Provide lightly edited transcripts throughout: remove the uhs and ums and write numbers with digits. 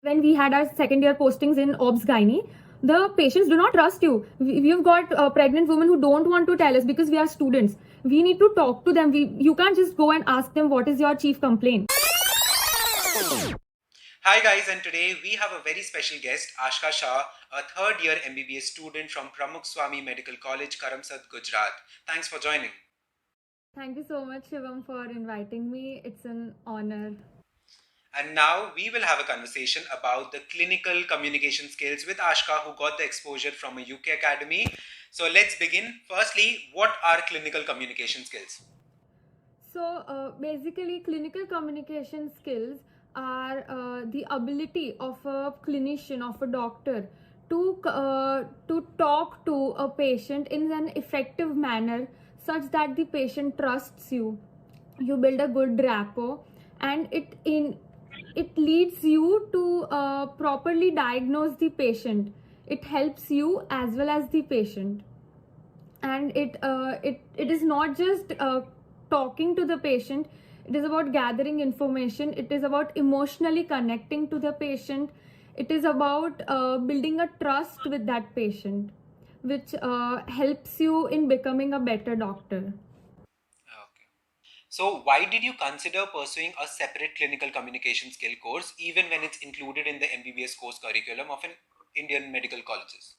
When we had our second year postings in obs gynae, the patients do not trust you. We've got pregnant women who don't want to tell us because we are students. We need to talk to them. You can't just go and ask them what is your chief complaint. Hi guys, and today we have a very special guest, Aashka Shah, a third year MBBS student from Pramukhswami Medical College, Karamsad, Gujarat. Thanks for joining. Thank you so much, Shivam, for inviting me. It's an honor. And now we will have a conversation about the clinical communication skills with Aashka, who got the exposure from a UK academy. So let's begin. Firstly, what are clinical communication skills? So basically, clinical communication skills are the ability of a clinician, of a doctor, to talk to a patient in an effective manner such that the patient trusts you. You build a good rapport, and it leads you to properly diagnose the patient. It helps you as well as the patient, and it is not just talking to the patient. It is about gathering information. It is about emotionally connecting to the patient. It is about building a trust with that patient, which helps you in becoming a better doctor. Okay. So why did you consider pursuing a separate clinical communication skill course even when it's included in the MBBS course curriculum of an Indian medical colleges?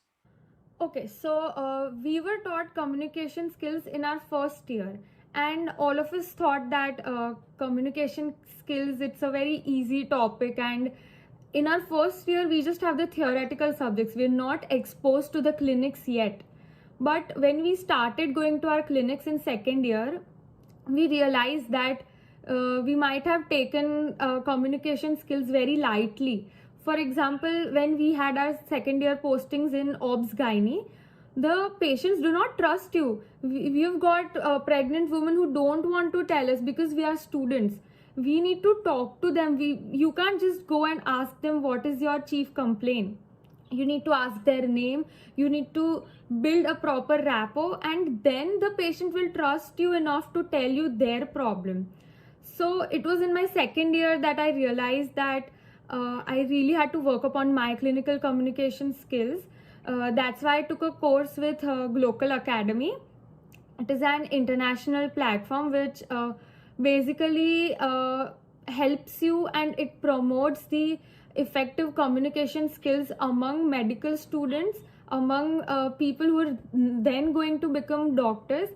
Okay, so we were taught communication skills in our first year, and all of us thought that communication skills, it's a very easy topic, and in our first year we just have the theoretical subjects. We're not exposed to the clinics yet. But when we started going to our clinics in second year, we realized that we might have taken communication skills very lightly. For example, when we had our second year postings in obs gynae, the patients do not trust you. We've got pregnant women who don't want to tell us because we are students. We need to talk to them. You can't just go and ask them what is your chief complaint. You need to ask their name. You need to build a proper rapport, and then the patient will trust you enough to tell you their problem. So it was in my second year that I realized that I really had to work upon my clinical communication skills. That's why I took a course with Global Academy. It is an international platform which basically helps you, and it promotes the effective communication skills among medical students, among people who are then going to become doctors,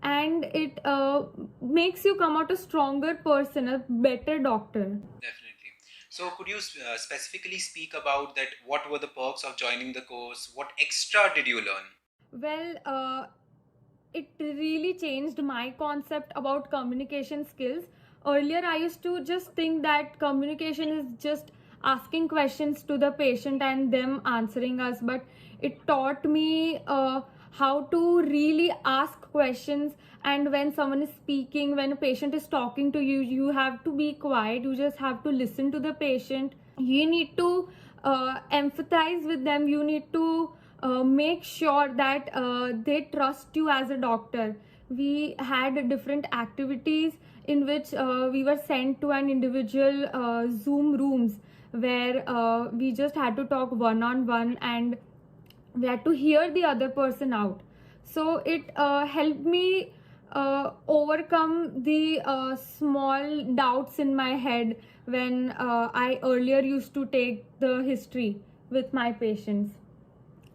and it makes you come out a stronger person, a better doctor. Definitely. So could you specifically speak about that? What were the perks of joining the course? What extra did you learn? Well, it really changed my concept about communication skills. Earlier, I used to just think that communication is just asking questions to the patient and them answering us, but it taught me how to really ask questions. And when someone is speaking, when a patient is talking to you, you have to be quiet. You just have to listen to the patient. You need to empathize with them. You need to make sure that they trust you as a doctor. We had different activities in which we were sent to an individual Zoom rooms where we just had to talk one-on-one, and we had to hear the other person out. So it helped me overcome the small doubts in my head when I earlier used to take the history with my patients.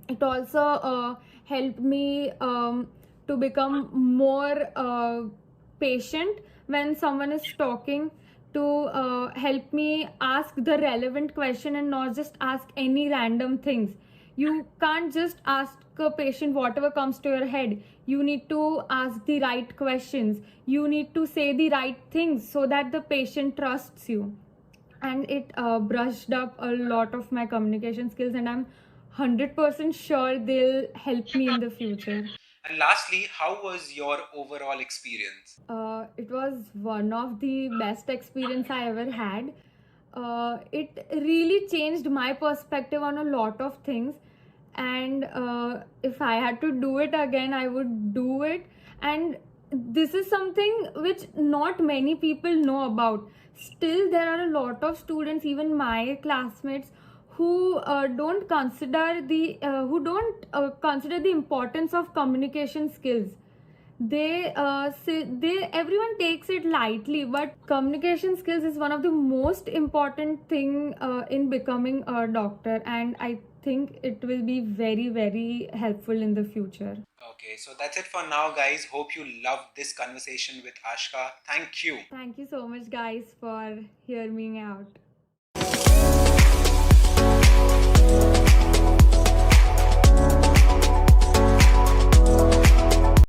It also helped me to become more patient when someone is talking, to help me ask the relevant question and not just ask any random things. You can't just ask a patient whatever comes to your head. You need to ask the right questions. You need to say the right things so that the patient trusts you. And it brushed up a lot of my communication skills, and I'm 100% sure they'll help me in the future. And lastly, how was your overall experience? It was one of the best experience I ever had. It really changed my perspective on a lot of things, and if I had to do it again, I would do it. And this is something which not many people know about. Still, there are a lot of students, even my classmates, who don't consider the importance of communication skills. They everyone takes it lightly, but communication skills is one of the most important thing in becoming a doctor, and I think it will be very, very helpful in the future. Okay, so that's it for now, guys. Hope you loved this conversation with Aashka. Thank you. Thank you so much, guys, for hearing me out.